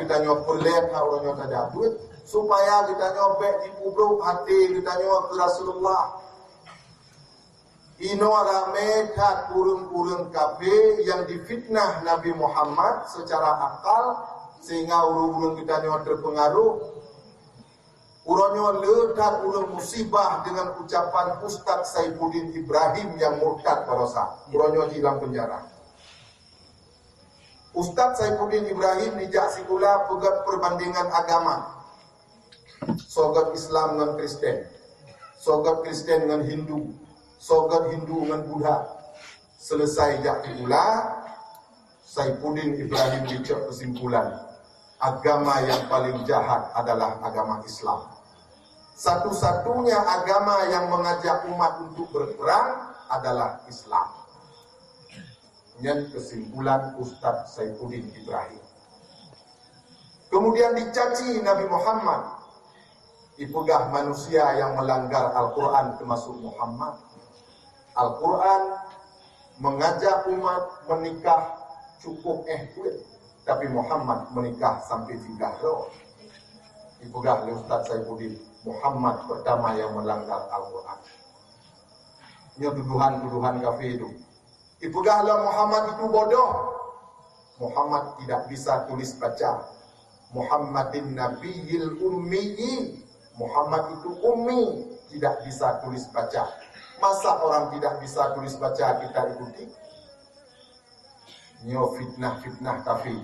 kita nyo perlet orang nyo tadabut supaya kita nyo baik di kubur hati kita nyo ke Rasulullah. Ino rame kat urung-urung kafir yang difitnah Nabi Muhammad secara akal sehingga urung-urung kita nyo terpengaruh. Uronyo ledak ulun musibah dengan ucapan Ustaz Saifuddin Ibrahim yang murtad barosa. Uronyo di dalam penjara. Ustaz Saifuddin Ibrahim dijak sikula pegat perbandingan agama. Sogat Islam dengan Kristen. Sogat Kristen dengan Hindu. Sogat Hindu dengan Buddha. Selesai jak sikula, Saifuddin Ibrahim dijak kesimpulan. Agama yang paling jahat adalah agama Islam. Satu-satunya agama yang mengajak umat untuk berperang adalah Islam. Ini kesimpulan Ustaz Saifuddin Ibrahim. Kemudian dicaci Nabi Muhammad. Ipugah manusia yang melanggar Al-Quran termasuk Muhammad. Al-Quran mengajak umat menikah cukup kulit. Tapi Muhammad menikah sampai 3 roh. Ipugah Ustaz Saifuddin. Muhammad pertama yang melanggar Al-Quran. Ini tuduhan-tuduhan kafir itu. Ipugahlah Muhammad itu bodoh. Muhammad tidak bisa tulis baca. Muhammadin Nabiyil Ummiyi. Muhammad itu ummi, tidak bisa tulis baca. Masa orang tidak bisa tulis baca kita ikuti? Ini fitnah-fitnah kafir.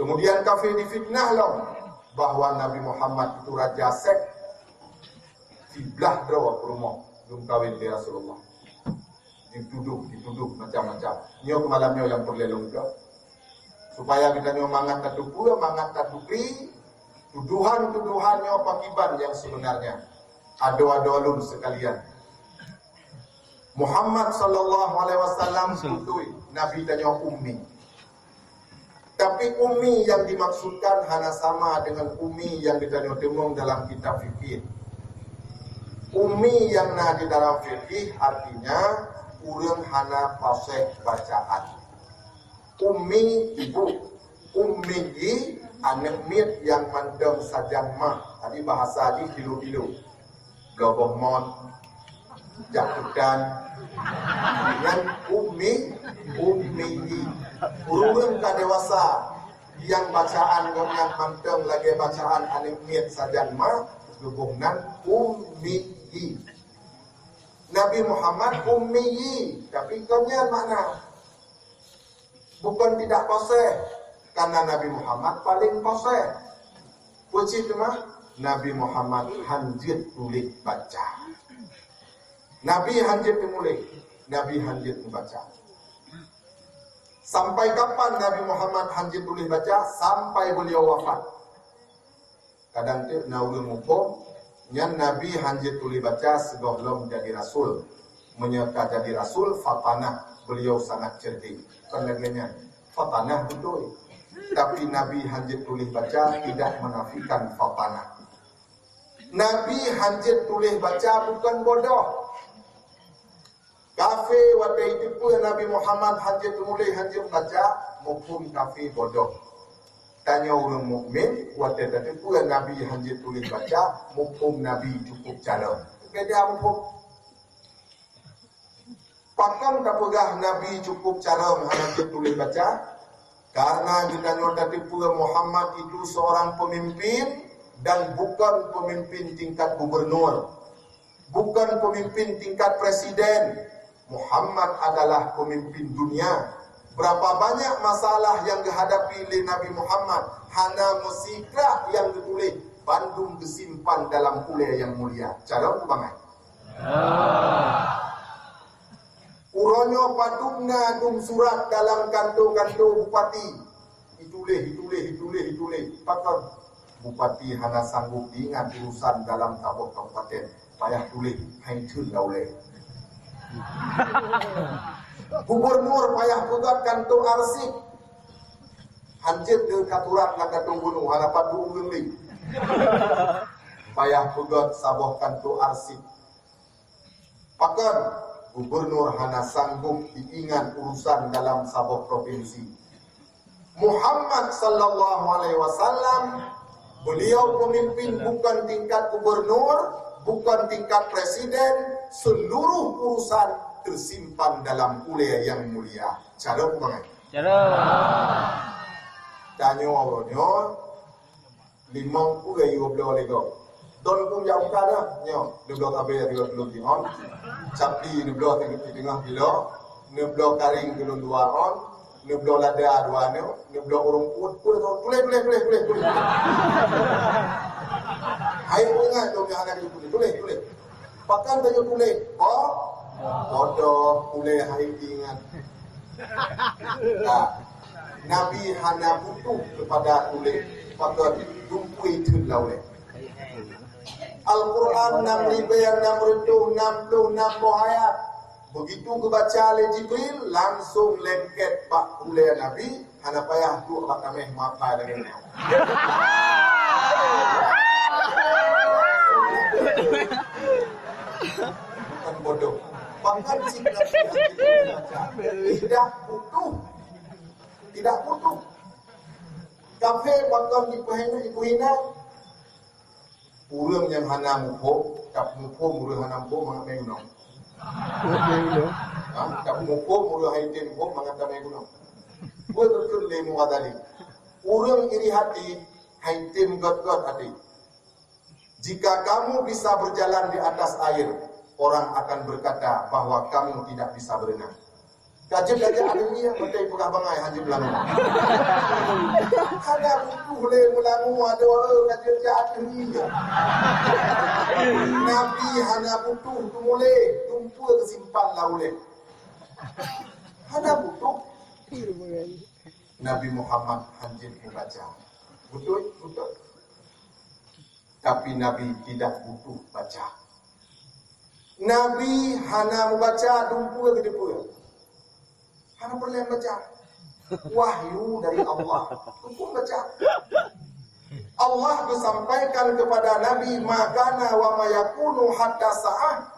Kemudian kafir difitnah loh bahwa Nabi Muhammad itu raja seks. Sebelah draw rumah belum kawin di Rasulullah. Dituduh macam-macam. Nyo malamnya yang perlelong ke. Supaya kita nyo mangat tatu pula, mangat tatu pri. Tuduhan-tuduhannya pakiban yang sebenarnya. Ado-ado sekalian. Muhammad sallallahu alaihi wasallam tutui Nabi tanya ummi. Tapi ummi yang dimaksudkan hanya sama dengan ummi yang ditanya temung dalam kitab fikih. Ummi yang ada di dalam fikih artinya urang hana fasih bacaan. Ummi ibu, ummi anak mit yang mandam sajang mah. Tadi bahasa di kilo-kilo. Bloboh mon, jakutan. Dengan ummi urang ka dewasa yang bacaan yang mandam lagi bacaan anak mit sajang mah. Hubungan ummi. Nabi Muhammad ummi, tapi ikannya mana? Bukan tidak fasih, karena Nabi Muhammad paling fasih. Puji mah Nabi Muhammad hanjit tulis baca. Nabi hanjit mulai, Nabi hanjit membaca. Sampai kapan Nabi Muhammad hanjit tulis baca? Sampai beliau wafat. Kadang tu naulun mumpung. Yang Nabi hanjit tulis baca sebelum jadi Rasul. Menyerta jadi Rasul, fatanah. Beliau sangat cerdik. Peneganya, fatanah betul. Tapi Nabi hanjit tulis baca tidak menafikan fatanah. Nabi hanjit tulis baca bukan bodoh. Kafir waktu itu pun Nabi Muhammad hanjit tulis hanjit baca, mungkin kafir bodoh. Tanya orang mukmin, waktu itu pula Nabi hanjit tulis baca, hukum Nabi cukup cara. Beda hukum. Pakan tak pegah Nabi cukup cara hanjit tulis baca? Karena kita nyata pula Muhammad itu seorang pemimpin dan bukan pemimpin tingkat gubernur. Bukan pemimpin tingkat presiden. Muhammad adalah pemimpin dunia. Berapa banyak masalah yang dihadapi oleh Nabi Muhammad, hana musikrah yang ditulis, Bandung disimpan dalam kuliah yang mulia. Cara bangai. Uronyo padungna dum surat dalam kantor-kantor bupati. Itulah. Pakar bupati hana sanggup diingat urusan dalam tabuk kabupaten. Payah tulis, hai cun lauleh. Gubernur payah pegat kantor arsip. Hancit dengan katurat nak kantor gunung harapan duung li. Payah pegat sabah kantor arsip. Pakan gubernur hana sanggup diingat urusan dalam sabah provinsi. Muhammad sallallahu alaihi wasallam, beliau pemimpin bukan tingkat gubernur, bukan tingkat presiden, seluruh urusan tersimpan dalam ulai yang mulia. Cara bukan? Cara. Tanya orangnya, 50 gaya belah lego. Don pun jauh kada, nyo, belah kabel tiga belah tiang, capi belah tengah belah, belah karing belum dua on, belah lada dua nyo, belah rumput pun boleh. Hai bunga tu yang ada di boleh. Pakan tanya boleh. Oh, bodoh boleh hai ingat. Nabi hana butuh kepada boleh, maka dumpui tu lauleh. Al-Quran 6.660 ayat. Begitu kebaca oleh Jibril, langsung lengket pak ulai Nabi. Hana payah tu abak kami maafai lagi. Bukan bodoh. Bahkan si Nabi tidak butuh. Kafe bakal dipuhina. Urang yang hana mukhom, tak mukhom urang hana mukhom mengatai gunung. Tak mukhom urang haitin mukhom mengatai gunung. Buat betul lemu adali. Urang iri hati, haitin got-got hati. Jika kamu bisa berjalan di atas air, orang akan berkata bahwa kamu tidak bisa berenang. Kajian ada ni yang betul pegah bangai haji belangu. Ada butuh le belangu ada orang kajian ada ni. Nabi hana butuh tu mule tumpu kesimpan laule. Hana butuh. Nabi Muhammad hanjin membaca. Betul. Tapi Nabi tidak butuh baca. Nabi hana membaca tumpu ke depan. Hana boleh baca. Wahyu dari Allah. Hukum baca. Allah disampaikan kepada Nabi makana wa mayakunu hatta sa'ah.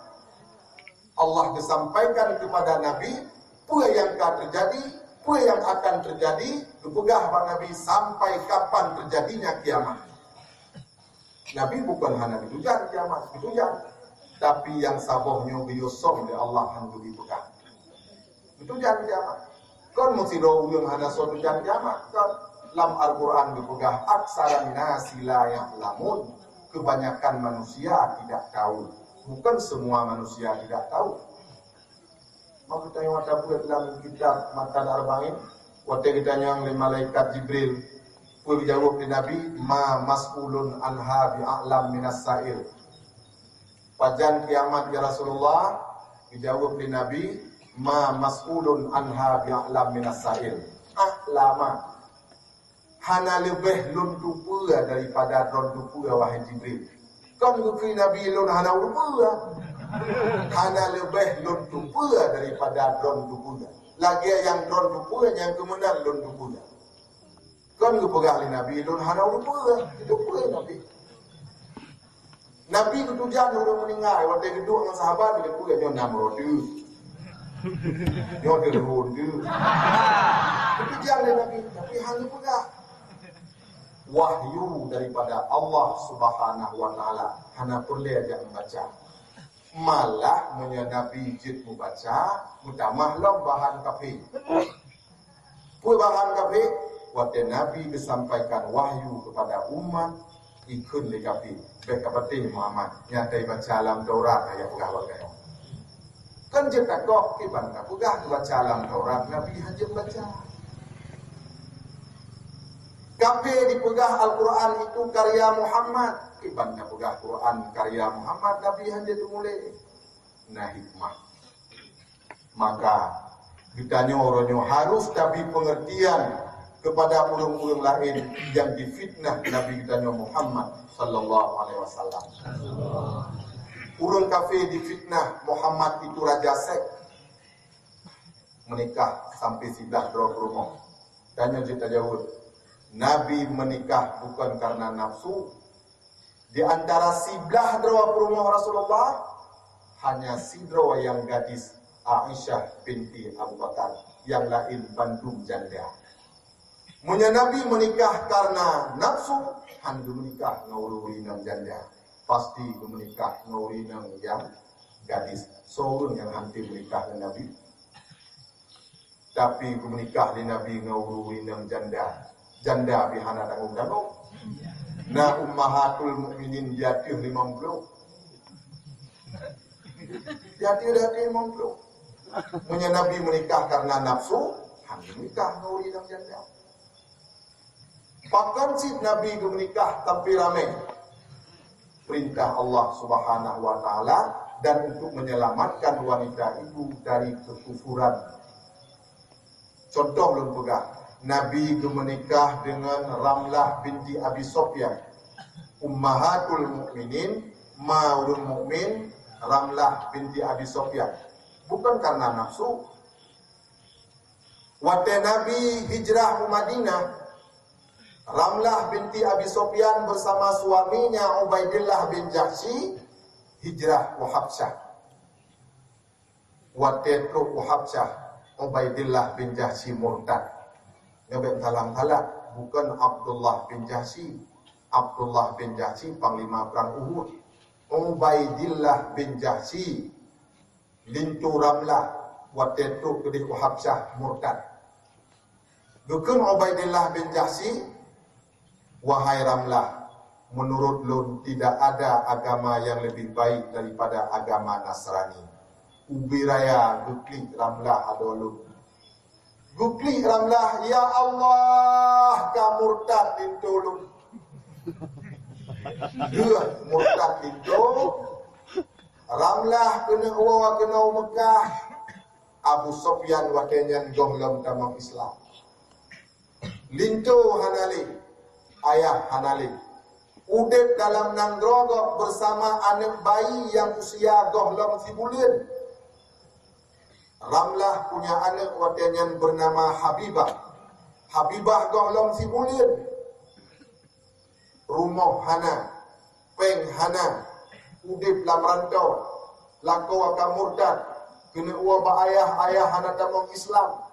Allah disampaikan kepada Nabi apa yang akan terjadi, apa yang akan terjadi, dipegah pada Nabi sampai kapan terjadinya kiamat. Nabi bukan hanya ditujan kiamat, ditujan. Tapi yang sabohnya biyosong di Allah handu dipegah. Itu jangan kiamat. Kan mesti doa yang hana suatu jangan kiamat. Kan dalam Al-Quran dipegah aksara nasi la ya'lamun. Kebanyakan manusia tidak tahu. Bukan semua manusia tidak tahu. Maka kita yang ada pula dalam kitab Matan Arba'in. Waktu kita yang malaikat Jibril. Pun dijawab di Nabi. Ma mas'ulun anha bi'a'lam minas sa'il. Pajan kiamat ya Rasulullah. Dijawab di Nabi. Ma mas'ulun anha bi'a'lam minas sa'il. Lama. Hana lebih luntu pula daripada luntu pula wahai Jibril. Kan kukui Nabi lun hana pula. Hana lebih luntu pula daripada luntu pula. Lagi yang luntu pula yang kemudian luntu pula. Kan kupegang Nabi lun hana pula. Itu pula Nabi. Nabi ketujuan orang meninggal. Waktu itu dengan sahabat dia pula dia namrodu. Dia derun tu. Tapi jangan Nabi, tapi hanya pegah wahyu daripada Allah Subhanahu wa taala. Hana boleh aja membaca. Malah menyanabi jid membaca, mutamah lam bahan kafe. Pui bahan kafe, waktu Nabi disampaikan wahyu kepada umat ikut le kafe. Baik kapati Muhammad nyatai baca alam Taurat ayat pegah wakai. Kan je takoh ke bangga pegah baca alam Taurat Nabi hanya baca. Kafe dipegah Al-Quran itu karya Muhammad. Ke bangga pegah Quran karya Muhammad Nabi hanya dimulai. Nah hikmah. Maka ditanya orangnya harus tapi pengertian kepada orang-orang lain yang difitnah Nabi ditanya Muhammad sallallahu alaihi wasallam. Urang kafir difitnah Muhammad itu raja seks. Menikah sampai 11 rumah. Tanya cerita jawab. Nabi menikah bukan karena nafsu. Di antara 11 rumah Rasulullah hanya sidra yang gadis Aisyah binti Abu Bakar, yang lain bandung janda. Munya Nabi menikah karena nafsu, han menikah ngawuri nang janda. Pasti menikah ngawuri nang yang gadis. Seorang yang hanti menikah dengan Nabi. Tapi menikah dengan Nabi ngawuri nang janda. Janda bihana tanggung-tanggung. Na ummahatul mukminin jatuh 50. Jatuh 50. Munya Nabi menikah karena nafsu, han menikah ngawuri nang janda. Bahkan si Nabi menikah tapi ramai. Perintah Allah Subhanahu wa taala dan untuk menyelamatkan wanita itu dari kekufuran. Contoh belum pegang. Nabi menikah dengan Ramlah binti Abi Sufyan. Ummahatul mukminin, maulul mukmin, Ramlah binti Abi Sufyan. Bukan karena nafsu. Waktu Nabi hijrah ke Madinah, Ramlah binti Abi Sufyan bersama suaminya Ubaidillah bin Jahsy hijrah ke Habsyah. Waktu itu Habsyah, Ubaidillah bin Jahsy murtad. Ngebek talang-talang, bukan Abdullah bin Jahsy. Abdullah bin Jahsy panglima perang Uhud. Ubaidillah bin Jahsy lintu Ramlah waktu itu kedih ke Habsyah murtad. Bukan Ubaidillah bin Jahsy, wahai Ramlah, menurut Lun tidak ada agama yang lebih baik daripada agama Nasrani. Ubi raya gukli Ramlah ada Lun. Gukli Ramlah, ya Allah, ka murtad itu Lun. Dia murtad itu. Ramlah kena uwa kena Mekah. Abu Sufyan wakenyan gohlom tamang Islam. Lintu hanali. Ayah hanali. Udip dalam nandrogo bersama anak bayi yang usia gohlom sibulin. Ramlah punya anak yang bernama Habibah. Habibah gohlom sibulin. Rumah hana. Peng hana. Udip lam rantau. Lako akan murtad. Kena uwa ba ayah hana tamang Islam.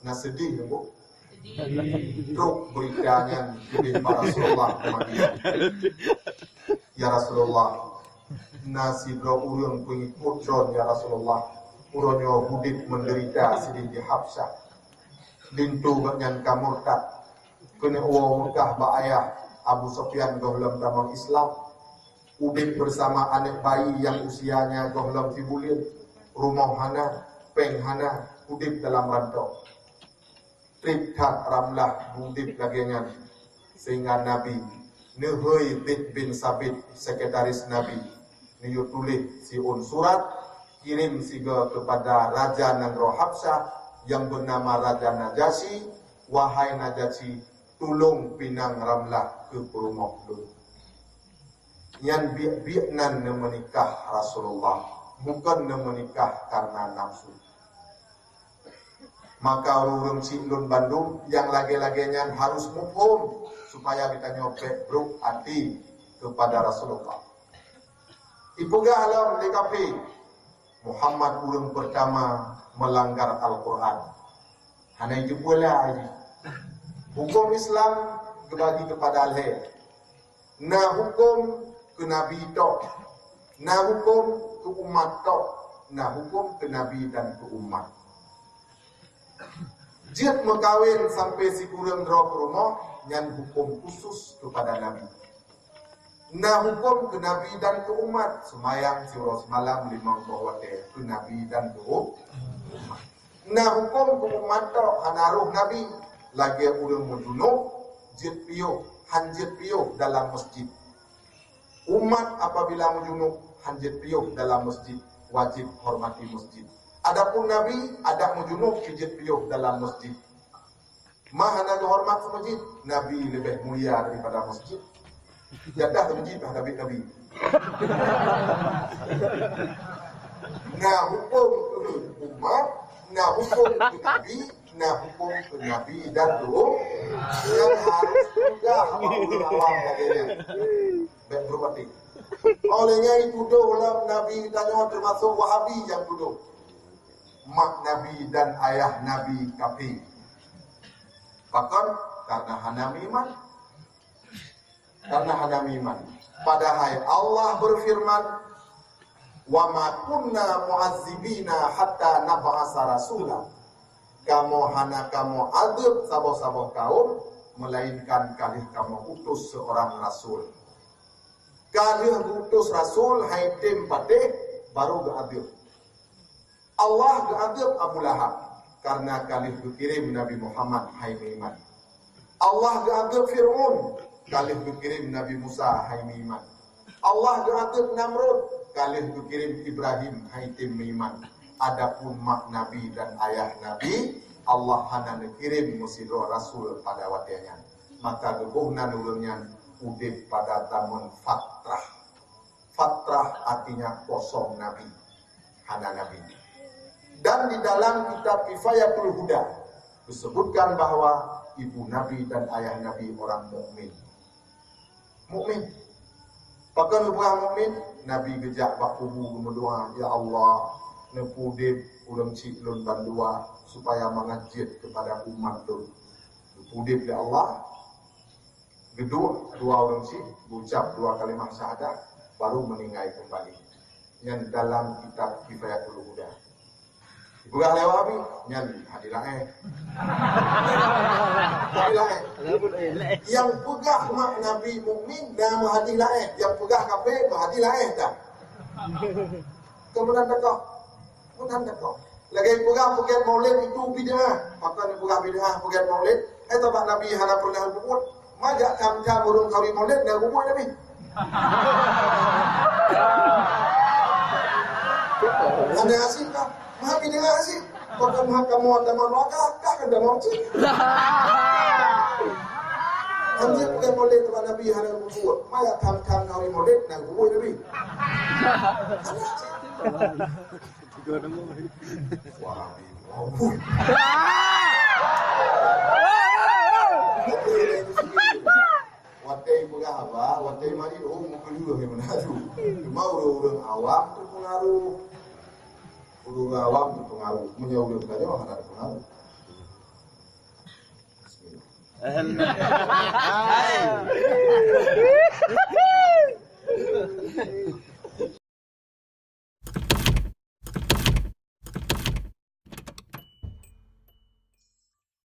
Nah sedih bu. Truk beritanya dari Rasulullah Madinah. Ya Rasulullah, nasi bro urang pengikut John ya Rasulullah. Uronyo hudip menderita sedih di Habsyah. Lintu banyan kamurtad. Kena uwa Mekah ba ayah Abu Sufyan gohlom tamang Islam. Udip bersama anak bayi yang usianya gohlom sibulin. Rumah hana, peng hana, udip dalam rantau. Triptat Ramlah budip lagengan sehingga Nabi Nehoi bin Sabit sekretaris Nabi niu tulis si surat kirim siga kepada Raja Nangro Habsyah yang bernama Raja Najasyi. Wahai Najasyi, tolong pinang Ramlah ke rumah lu. Yang biak-biaknan menikah Rasulullah, bukan menikah karena nafsu. Maka urung si Lun Bandung yang lagi-laginya harus move supaya kita nyopek bro hati kepada Rasulullah. Ipuga alam dikapi Muhammad urung pertama melanggar Al-Quran. Hanya itu pula ini. Hukum Islam dibagi kepada al-hay. Nah hukum ke Nabi tok. Nah hukum ke umat tok. Nah hukum ke Nabi dan ke umat. Jid mengkawin sampai si kurang drop rumah yang hukum khusus kepada Nabi. Nah hukum ke Nabi dan ke umat. Semayang surah semalam 5 bahwa ke Nabi dan ke umat. Nah hukum ke umat tok hanaruh Nabi. Lagi urang menjunuk jid piyo, hanjid piyo dalam masjid. Umat apabila menjunuk hanjid piyo dalam masjid, wajib hormati masjid. Adapun Nabi ada menjunuk pijit piuh dalam masjid. Mana hormat masjid? Nabi lebih mulia daripada masjid. Jadah ke masjid hadap Nabi. Nah hukum ke umat, nah hukum ke Nabi, nah hukum ke Nabi dan tu yang harus juga awam laganya. Baik berbati. Olehnya itu doh Nabi tanya termasuk Wahabi yang tuduh. Mak Nabi dan ayah Nabi kafir. Bahkan karena hanamiman. Karena hanamiman. Padahal Allah berfirman, wa ma kunna mu'azzibina hatta nab'asa rasula. Kamu adab sabo-sabo kaum, melainkan kalih kamu utus seorang rasul. Kalih utus rasul haitim patih baru geadab. Allah geadab Abu Lahab karena kalih dikirim Nabi Muhammad hai iman. Allah geadab Fir'aun kalih dikirim Nabi Musa hai iman. Allah geadab Namrud kalih dikirim Ibrahim haitim iman. Adapun mak Nabi dan ayah Nabi, Allah hanya dikirim musido Rasul pada watianya. Maka gebuhna nulunnya udip pada tamun fatrah. Fatrah artinya kosong Nabi. Hana Nabi. Dan di dalam kitab Kifayatul Huda disebutkan bahwa ibu Nabi dan ayah Nabi orang mukmin. Mukmin. Bahkan orang mukmin, Nabi gejak bakubu berdoa, ya Allah, nepudip ulang ciklun bandua supaya mengajit kepada umat tu. Nepudip ya Allah. Kedua, dua orang cik ucap dua kalimat syahadat baru meninggal kembali. Yang dalam kitab Kifayatul Huda. Bukan lewat api, nyanyi hadilah Yang pegah mak Nabi mukmin dan hadilah yang pegah kafir hadilah tak. Kemudian tak. Lagi pegah bukan maulid itu bid'ah. Maka ni pegah bid'ah bukan maulid. Tempat Nabi hana pernah buat. Majak kam-kam burung kawin maulid dah buat Nabi. Ada hasil kah? Maha bid'ah hasil. Kau maha kamu ada manakah? Kah ada mancing. Anjir bukan maulid tempat Nabi hana buat. Majak kam-kam kawin maulid dah buat Nabi. Suara Nabi. Watai pegah apa? Watai mari muka dulu yang menaruh. Cuma orang awam terpengaruh. Orang awam terpengaruh. Menyaudah saja maka ada pengaruh. Bismillah.